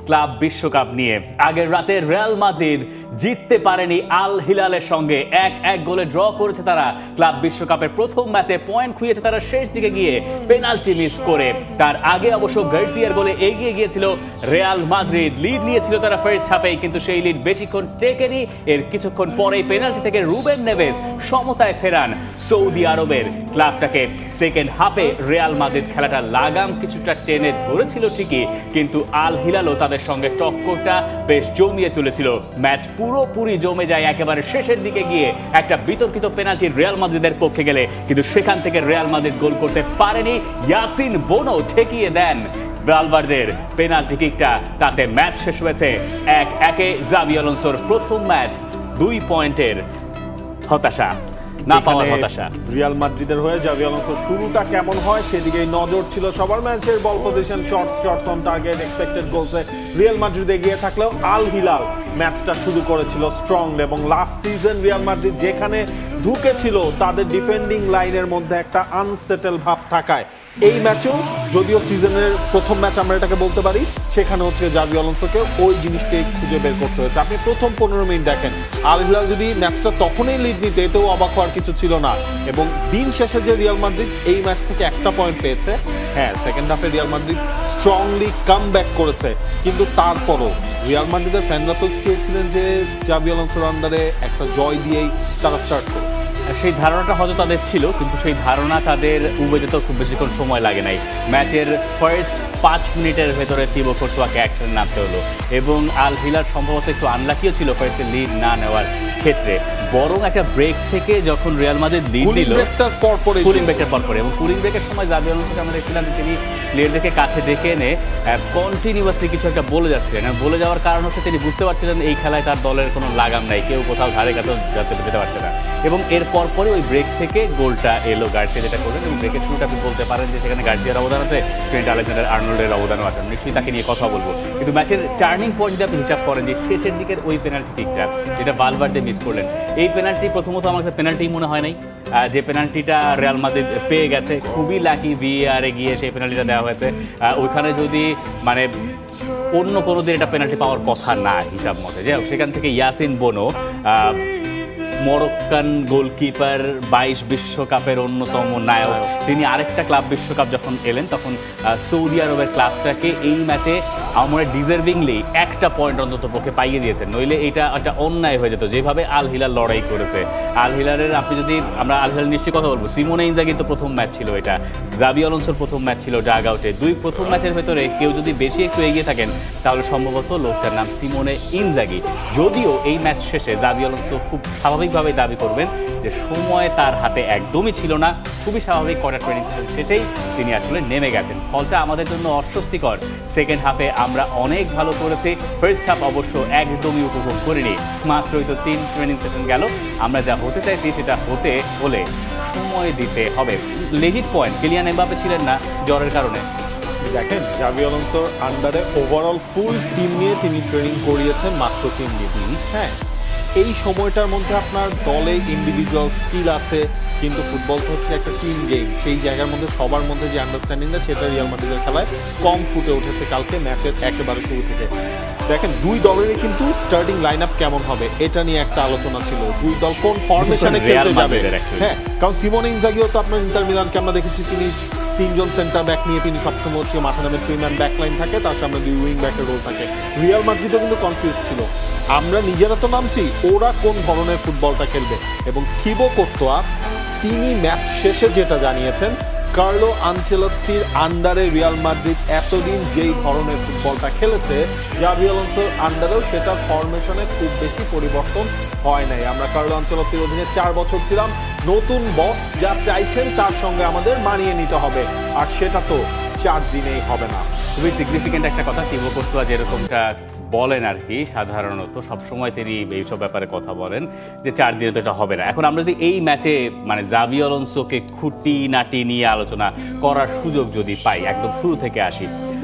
Club বিশ্বকাপ নিয়ে। আগের রাতে রিয়াল মাদ্রিদ জিততে পারেনি আল হিলালের সঙ্গে, 1-1 গোলে ড্র করেছে তারা। ক্লাব বিশ্বকাপের প্রথম ম্যাচে পয়েন্ট খুঁজেছে তারা শেষ দিকে গিয়ে পেনাল্টি মিস করে। তার আগে অবশ্য গার্সিয়ার গোলে এগিয়ে গিয়েছিল রিয়াল মাদ্রিদ, লিড নিয়েছিল তারা ফার্স্ট হাফে, কিন্তু সেই লিড বেশিক্ষণ টেকেনি। এর কিছুক্ষণ পরেই পেনাল্টি থেকে রুবেন নেভেস সমতায় ফেরান সৌদি আরবের ক্লাবটাকে। সেকেন্ড হাফে রিয়াল মাদ্রিদ খেলাটা লাগাম কিছুটা টেনে ধরেছিল ঠিকই, কিন্তু আল হিলালও তাদের সঙ্গে টক্করটা বেশ জমিয়ে তুলেছিল। ম্যাচ পুরোপুরি জমে যায় একেবারে শেষের দিকে গিয়ে একটা বিতর্কিত পেনাল্টি রিয়াল মাদ্রিদের পক্ষে গেলে, কিন্তু সেখান থেকে রিয়াল মাদ্রিদ গোল করতে পারেনি। ইয়াসিন বোনো ঠেকিয়ে দেন ভালভার্দের পেনাল্টি কিকটা, তাতে ম্যাচ শেষ হয়েছে 1-1। জাভি আলোনসোর প্রথম ম্যাচ 2 পয়েন্টের হতাশা, না পাওয়ার হতাশা। রিয়াল মাদ্রিদের হয়ে জাভি আলোনসোর শুরুটা কেমন হয় সেদিকেই নজর ছিল সবার। ম্যাচের ball position, shots on target, expected গোলসে রিয়াল মাদ্রিদ এগিয়ে থাকলেও আল হিলাল ম্যাচটা শুরু করেছিল স্ট্রং, এবং লাস্ট সিজন রিয়াল মাদ্রিদ যেখানে ঢুকেছিল তাদের ডিফেন্ডিং লাইনের মধ্যে একটা আনসেটেল ভাব থাকায় এই ম্যাচেও, যদিও সিজনের প্রথম ম্যাচ আমরা এটাকে বলতে পারি, সেখানে হচ্ছে জাভি আলোনসোকে ওই জিনিসটাই খুঁজে বের করতে হয়েছে। আপনি প্রথম 15 মিনিট দেখেন, আল হিলাল যদি ম্যাচটা তখনই লিড নিতে, এতেও অবাক হওয়ার কিছু ছিল না। এবং দিন শেষে যে রিয়াল মাদ্রিদ এই ম্যাচ থেকে একটা পয়েন্ট পেয়েছে, হ্যাঁ সেকেন্ড হাফে Real Madrid strongly come back করেছে, কিন্তু তারপরও রিয়াল মাদ্রিদের ফ্যানরা তো চেয়েছিলেন যে জাভি আলোনসোর আন্ডারে একটা জয় দিয়েই তারা স্টার্ট করে। সেই ধারণাটা হয়তো তাদের ছিল, কিন্তু সেই ধারণা তাদের উবে যেতে খুব বেশিক্ষণ সময় লাগে নাই। ম্যাচের ফার্স্ট 5 মিনিটের ভেতরে থিবো কর্তোয়াকে অ্যাকশনে নামতে হলো, এবং আল হিলাল সম্ভবত একটু আনলাকিও ছিল ফার্স্টে লিড না নেওয়ার ক্ষেত্রে। বরং একটা ব্রেক থেকে যখন রিয়াল মাদ্রিদ লিড নিল, কুলিং ব্রেকের পরপরে, এবং কুলিং ব্রেকের সময় জাভি আলোনসোকে আমরা দেখছিলাম যে তিনি প্লেয়ারদেরকে কাছে ডেকে এনে কন্টিনিউয়াসলি কিছু একটা বলে যাচ্ছিলেন। বলে যাওয়ার কারণ হচ্ছে তিনি বুঝতে পারছিলেন এই খেলায় তার দলের কোনো লাগাম নাই, কেউ কোথাও ধারে কাছে যেতে পারছে না। এবং এর পরপরে ওই ব্রেক থেকে গোলটা এলো, গার্সিয়া যেটা করলেন। এবং ব্রেকের শুরুটা আপনি বলতে পারেন যে সেখানে গার্সিয়ার অবদান আছে, ট্রেন্ট আলেকজান্ডার আর্নল্ডের অবদানও আছে, নিশ্চয়ই তাকে নিয়ে কথা বলবো। কিন্তু ম্যাচের টার্নিং পয়েন্ট যদি আপনি হিসাব করেন যে শেষের দিকের ওই পেনাল্টি কিকটা যেটা ভালভার্দে মিস করলেন, এই পেনাল্টি প্রথমত আমার কাছে পেনাল্টি মনে হয় নাই। যে পেনাল্টিটা রিয়াল মাদ্রিদ পেয়ে গেছে, খুবই লাকি ভিএআরে গিয়ে সেই পেনাল্টিটা দেওয়া হয়েছে। ওইখানে যদি মানে অন্য কোনো দিন এটা পেনাল্টি পাওয়ার কথা না হিসাব মতে, যাই হোক সেখান থেকে ইয়াসিন বোনো, মরক্কান গোলকিপার, 22 বিশ্বকাপের অন্যতম নায়ক, তিনি আরেকটা ক্লাব বিশ্বকাপ যখন এলেন তখন সৌদি আরবের ক্লাবটাকে এই ম্যাচে আমরা ডিজার্ভিংলি একটা পয়েন্ট অন্তত পক্ষে পাইয়ে দিয়েছেন, নইলে এটা একটা অন্যায় হয়ে যেত যেভাবে আল হিলাল লড়াই করেছে। আল হিলালের আপনি যদি, আমরা আল হিলাল নিশ্চয়ই কথা বলবো, সিমোনে ইনজাগি তো প্রথম ম্যাচ ছিল, এটা জাভি আলোনসোর প্রথম ম্যাচ ছিল ডাগ আউটে। প্রথম ম্যাচের ভেতরে কেউ যদি বেশি একটু এগিয়ে থাকেন তাহলে সম্ভবত লোকটার নাম সিমোনে ইনজাগি। যদিও এই ম্যাচ শেষে জাভি আলোনসো খুব স্বাভাবিকভাবে দাবি করবেন যে সময় তার হাতে একদমই ছিল না, খুবই স্বাভাবিক, কটা ট্রেনিং সেশন শেষেই তিনি আসলে নেমে গেছেন। ফলটা আমাদের জন্য অস্বস্তিকর। সেকেন্ড হাফে আমরা অনেক ভালো করেছি, ফার্স্ট হাফ অবশ্য একদমই উপভোগ করিনি। মাত্রই তো 3 ট্রেনিং সেশন গেল, আমরা যা হতে চাইছি সেটা হতে হলে সময় দিতে হবে। লেজিট পয়েন্ট, কিলিয়ান এমবাপে ছিলেন না জ্বরের কারণে। দেখেন জাভি আলোনসোর আন্ডারে ওভারঅল ফুল টিম নিয়ে তিনি ট্রেনিং করিয়েছেন মাত্র 3 দিন। হ্যাঁ, এই সময়টার মধ্যে আপনার দলে ইন্ডিভিজুয়াল স্কিল আছে, কিন্তু ফুটবল তো হচ্ছে একটা টিম গেম, সেই জায়গার মধ্যে সবার মধ্যে যে আন্ডারস্ট্যান্ডিংটা সেটা রিয়াল মাদ্রিদের খেলায় কম ফুটে উঠেছে কালকে ম্যাচের একেবারে শুরু থেকে। দেখেন দুই দলেরই কিন্তু স্টার্টিং লাইন আপ কেমন হবে এটা নিয়ে একটা আলোচনা ছিল, দুই দল কোন ফরমেশনে খেলতে যাবে। হ্যাঁ, কারণ সিমোনে ইনজাগিও তো আপনার ইন্টার মিলানকে আমরা দেখেছি তিনি 3 জন সেন্টার ব্যাক নিয়ে তিনি সবসময় হচ্ছে মাঠে নামে 3 ম্যান ব্যাক লাইন থাকে, তার সামনে 2 উইং ব্যাকের রোল থাকে। রিয়াল মাদ্রিদও কিন্তু কনফিউজ ছিল, আমরা নিজেরা তো নামছি, ওরা কোন ধরনের ফুটবলটা খেলবে। এবং থিবো কর্তোয়া তিনি ম্যাচ শেষে যেটা জানিয়েছেন, কার্লো আনচেলত্তির আন্ডারে রিয়াল মাদ্রিদ এতদিন যেই ধরনের ফুটবলটা খেলেছে, জাভি আলোনসোর আন্ডারেও সেটা ফরমেশনে খুব বেশি পরিবর্তন হয় নাই। আমরা কার্লো আনচেলত্তির অধীনে 4 বছর ছিলাম, নতুন বস যা চাইছেন তার সঙ্গে আমাদের মানিয়ে নিতে হবে, আর সেটা তো 4 দিনেই হবে না। খুবই সিগনিফিকেন্ট একটা কথা থিবো কর্তোয়া যেরকমটা বলেন আর কি, সাধারণত সবসময় তিনি এইসব ব্যাপারে কথা বলেন যে 4 দিনে তো এটা হবে না। এখন আমরা যদি এই ম্যাচে মানে জাভি আলোনসোকে খুঁটি নাটি নিয়ে আলোচনা করার সুযোগ যদি পাই, একদম শুরু থেকে আসি,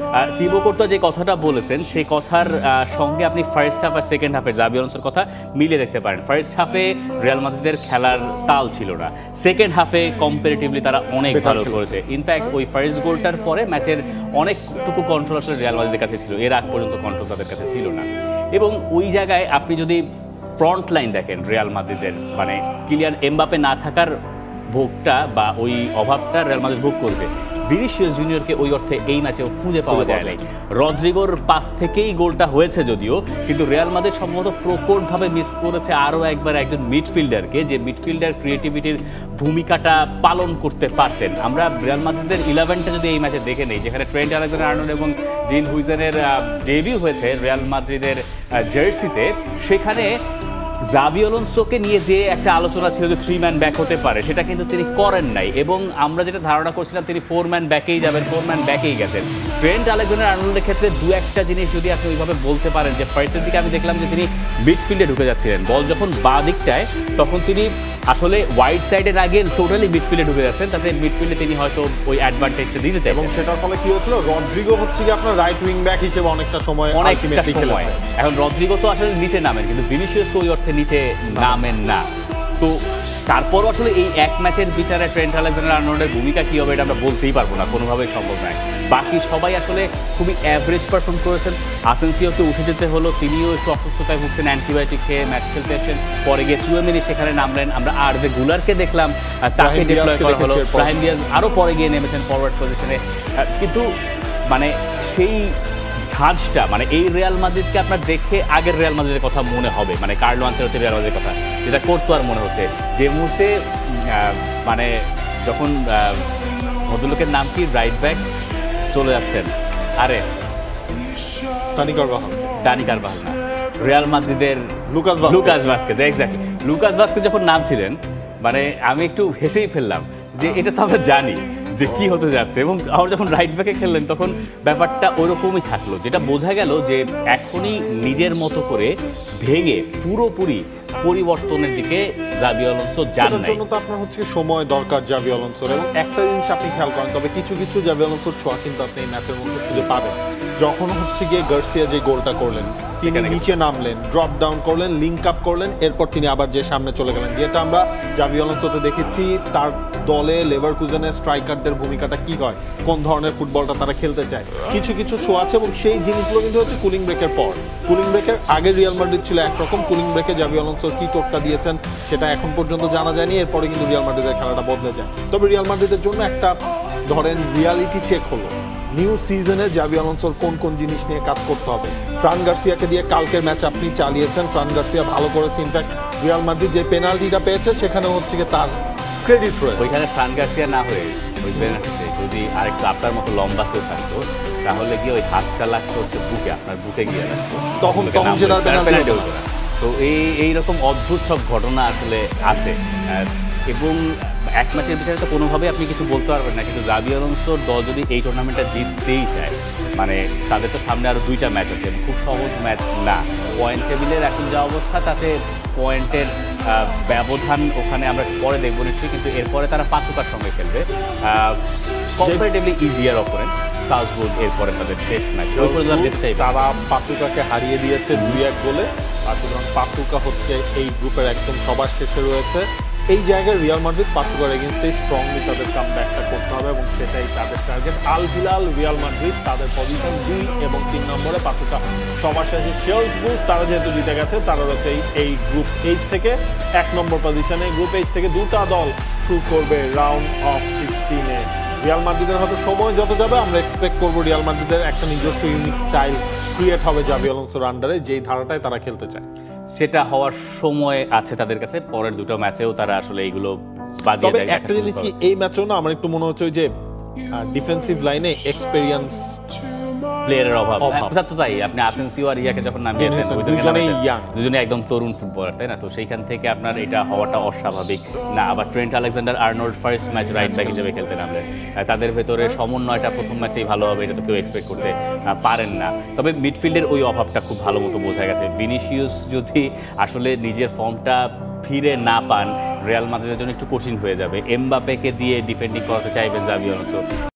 তিবো কোর্তোয়া যে কথাটা বলেছেন সেই কথার সঙ্গে আপনি ফার্স্ট হাফ আর সেকেন্ড হাফের জাভি আলোনসোর কথা মিলিয়ে দেখতে পারেন। ফার্স্ট হাফে রিয়াল মাদ্রিদের খেলার তাল ছিল না, সেকেন্ড হাফে কম্পারেটিভলি তারা অনেক ভালো করেছে। ইনফ্যাক্ট ওই ফার্স্ট গোলটার পরে ম্যাচের অনেকটুকু কন্ট্রোল আসলে রিয়াল মাদ্রিদের কাছে ছিল, এর আগ পর্যন্ত কন্ট্রোল তাদের কাছে ছিল না। এবং ওই জায়গায় আপনি যদি ফ্রন্ট লাইন দেখেন রিয়াল মাদ্রিদের, মানে কিলিয়ান এমবাপে না থাকার ভোগটা বা ওই অভাবটা রিয়াল মাদ্রিদ ভোগ করবে। ভিনিসিয়াস জুনিয়রকে ওই অর্থে এই ম্যাচেও খুঁজে পাওয়া যায় নাই। রদ্রিগোর পাস থেকেই গোলটা হয়েছে যদিও, কিন্তু রিয়াল মাদ্রিদ সম্ভবত প্রকটভাবে মিস করেছে আরও একবার একজন মিডফিল্ডারকে, যে মিডফিল্ডার ক্রিয়েটিভিটির ভূমিকাটা পালন করতে পারতেন। আমরা রিয়াল মাদ্রিদের 11টা যদি এই ম্যাচে দেখে নেই, যেখানে ট্রেন্ট আলেকজান্ডার-আর্নল্ড এবং ডিন হুইজেনের ডেবিউ হয়েছে রিয়াল মাদ্রিদের জার্সিতে, সেখানে জাভি আলোনসোকে নিয়ে যে একটা আলোচনা ছিল যে 3 ম্যান ব্যাক হতে পারে, সেটা কিন্তু তিনি করেন নাই। এবং আমরা যেটা ধারণা করছিলাম তিনি 4 ম্যান ব্যাকেই যাবেন, 4 ম্যান ব্যাকেই গেছেন। ট্রেন্ট আলেকজান্ডার-আর্নল্ডের ক্ষেত্রে দু একটা জিনিস যদি আপনি ওইভাবে বলতে পারেন, যে ফার্স্টের দিকে আমি দেখলাম যে তিনি মিডফিল্ডে ঢুকে যাচ্ছিলেন, বল যখন বাঁ দিকটায় তখন তিনি আসলে ওয়াইড সাইডের আগে টোটালি মিডফিল্ডে ঢুকে যাচ্ছেন, তাতে মিডফিল্ডে তিনি হয়তো ওই অ্যাডভান্টেজটা দিতে চাই। এবং সেটার ফলে কি হচ্ছিল, রদ্রিগো হচ্ছে কি আপনার রাইট উইং ব্যাক হিসেবে অনেকটা সময় এখন রদ্রিগো তো আসলে নিচে নামেন, কিন্তু ভিনিসিয়াস তো ওই অর্থে নিচে নামেন না। তো তারপরও আসলে এই এক ম্যাচের বিচারে ট্রেন্ট আলেকজান্ডার-আর্নল্ডের ভূমিকা কী হবে এটা আমরা বলতেই পারবো না, কোনোভাবেই সম্ভব নয়। বাকি সবাই আসলে খুবই অ্যাভারেজ পারফর্ম করেছেন। আসেনসিওকে উঠে যেতে হলো, তিনিও একটু অসুস্থতায় ভুগছেন, অ্যান্টিবায়োটিক খেয়ে ম্যাচ খেলতে এসেছেন, পরে গিয়ে চুয়ামেনি সেখানে নামলেন। আমরা আরবে গুলারকে দেখলাম, তাকে ডিপ্লয় করা হলো, ব্রাহিম দিয়াজ আরও পরে গিয়ে নেমেছেন ফরওয়ার্ড পজিশনে। কিন্তু মানে সেই ঝাঁজটা, মানে এই রিয়াল মাদ্রিদকে আপনার দেখে আগের রিয়াল মাদ্রিদের কথা মনে হবে, মানে কার্লো আনচেলত্তির রিয়াল মাদ্রিদের কথা, যেটা কোর্তোয়ার মনে হচ্ছে। যে মুহূর্তে মানে যখন ভদ্রলোকের নাম কি, রাইট ব্যাক চলে যাচ্ছেন, আরে ডানি কারবাহাল না, রিয়াল মাদ্রিদের Lucas Vazquez, exactly Lucas Vazquez যখন নাম ছিলেন, মানে আমি একটু হেসেই ফেললাম যে এটা তো আমরা জানি যে কি হতে যাচ্ছে। এবং আমরা যখন রাইট ব্যাকে খেললেন তখন ব্যাপারটা ওইরকমই থাকলো, যেটা বোঝা গেল যে এখনই নিজের মতো করে ভেঙে পুরোপুরি পরিবর্তনের দিকে জাভি আলোনসো যান নাই। জন্য তো আপনার হচ্ছে সময় দরকার জাভি আলোনসোর। এবং একটা জিনিস আপনি খেয়াল করেন, তবে কিছু কিছু জাভি আলোনসোর ছোঁয়া কিন্তু আপনি এই ম্যাচের মধ্যে খুঁজে পাবেন। যখন হচ্ছে গিয়ে গার্সিয়া যে গোলটা করলেন, তিনি নিচে নামলেন, ড্রপ ডাউন করলেন, লিঙ্ক আপ করলেন, এরপর তিনি আবার যে সামনে চলে গেলেন, যেটা আমরা জাভি আলোনসোতে দেখেছি তার দলে লেভারকুজেনের স্ট্রাইকারদের ভূমিকাটা কি হয়, কোন ধরনের ফুটবলটা তারা খেলতে চায়, কিছু কিছু ছোঁয়া আছে। এবং সেই জিনিসগুলো কিন্তু হচ্ছে কুলিং ব্রেকের পর। কুলিং ব্রেকের আগে রিয়াল মাদ্রিদ ছিল একরকম, কুলিং ব্রেকে জাভি আলোনসো কি চোটটা দিয়েছেন সেটা এখন পর্যন্ত জানা যায়নি। এরপরে কিন্তু রিয়াল মাদ্রিদের খেলাটা বদলে যায়। তবে রিয়াল মাদ্রিদের জন্য একটা ধরেন রিয়ালিটি চেক হলো, নিউ সিজনে জাভি আলোনসোর কোন কোন জিনিস নিয়ে কাজ করতে হবে। ফ্রান গার্সিয়াকে দিয়ে কালকের ম্যাচ আপনি চালিয়েছেন, ফ্রান গার্সিয়া ভালো করেছে। ইনফ্যাক্ট রিয়াল মাদ্রিদ যে পেনাল্টিটা পেয়েছে সেখানে হচ্ছে গিয়ে তার ক্রেডিট রয়েছে। ওইখানে ফ্রান গার্সিয়া না হয়ে ওই পেনাল্টিতে যদি আরেকটু আপনার মতো লম্বা কেউ থাকতো, তাহলে গিয়ে ওই হাতটা লাগতো হচ্ছে বুকে, আপনার বুকে গিয়ে লাগতো, তখন সেটা পেনাল্টি হতো না। তো এইরকম অদ্ভুত সব ঘটনা আসলে আছে। এবং এক ম্যাচের বিষয়ে তো কোনোভাবেই আপনি কিছু বলতে পারবেন না, কিন্তু জাভি আলোনসোর দল যদি এই টুর্নামেন্টটা জিততেই চায়, মানে তাদের তো সামনে আরও 2টা ম্যাচ আছে, খুব সহজ ম্যাচ না। পয়েন্ট টেবিলের এখন যা অবস্থা, তাতে পয়েন্টের ব্যবধান ওখানে আমরা পরে দেখবো নিশ্চয়ই, কিন্তু এরপরে তারা পাতুকার সঙ্গে খেলবে, কম্পারেটিভলি ইজিয়ার অপোনেন্ট সালজবুর্গ, এরপরে তাদের শেষ ম্যাচ। তারা পাতুকাকে হারিয়ে দিয়েছে 2-1 গোলে, আর সুতরাং পাতুকা হচ্ছে এই গ্রুপের একদম সবার শেষে রয়েছে। এই জায়গায় রিয়াল মাদ্রিদ পাতুকার এগেইনস্টে স্ট্রংলি তাদের কামব্যাকটা করতে হবে, এবং সেটাই তাদের target. Al Hilal, Real Madrid তাদের পজিশন 2 এবং 3 নম্বরে, পাতুকা সবার শেষে। সালজবুর্গ তারা যেহেতু জিতে গেছে, তারা রয়েছে এই গ্রুপ এইচ থেকে 1 নম্বর পজিশনে। গ্রুপ এইচ থেকে 2টা দল শুরু করবে রাউন্ড অফ 16-এ। রিয়াল মাদ্রিদের হয়তো সময় যত যাবে আমরা এক্সপেক্ট করবো রিয়াল মাদ্রিদের একটা নিজস্ব ইউনিক স্টাইল ক্রিয়েট হবে জাভি আলোনসোর আন্ডারে, যেই ধারাটায় তারা খেলতে চায়। সেটা হওয়ার সময় আছে তাদের কাছে, পরের 2টা ম্যাচেও তারা আসলে এইগুলো বাজিয়ে দেয়। একটা জিনিস কি, এই ম্যাচেও না আমার একটু মনে হচ্ছে যে ডিফেন্সিভ লাইনে এক্সপেরিয়েন্স প্লেয়ারের অভাব। তো তাই আপনি আসেনসিও আর ইয়াকে যখন নামিয়েছেন, দুজনে একদম তরুণ ফুটবলার, তাই না? তো সেইখান থেকে আপনার এটা হওয়াটা অস্বাভাবিক না। আবার Trent Alexander-Arnold first match right back হিসেবে খেলতে নামলেন, তাদের ভেতরে সমন্বয়টা প্রথম ম্যাচেই ভালো হবে এটা তো কেউ এক্সপেক্ট করতে পারেন না। তবে মিডফিল্ডের ওই অভাবটা খুব ভালো মতো বোঝা গেছে। ভিনিসিয়াস যদি আসলে নিজের ফর্মটা ফিরে না পান, রিয়াল মাদ্রিদের জন্য একটু কঠিন হয়ে যাবে। এমবাপেকে দিয়ে ডিফেন্ডিং করাতে চাইবেন জাভি আলোনসো।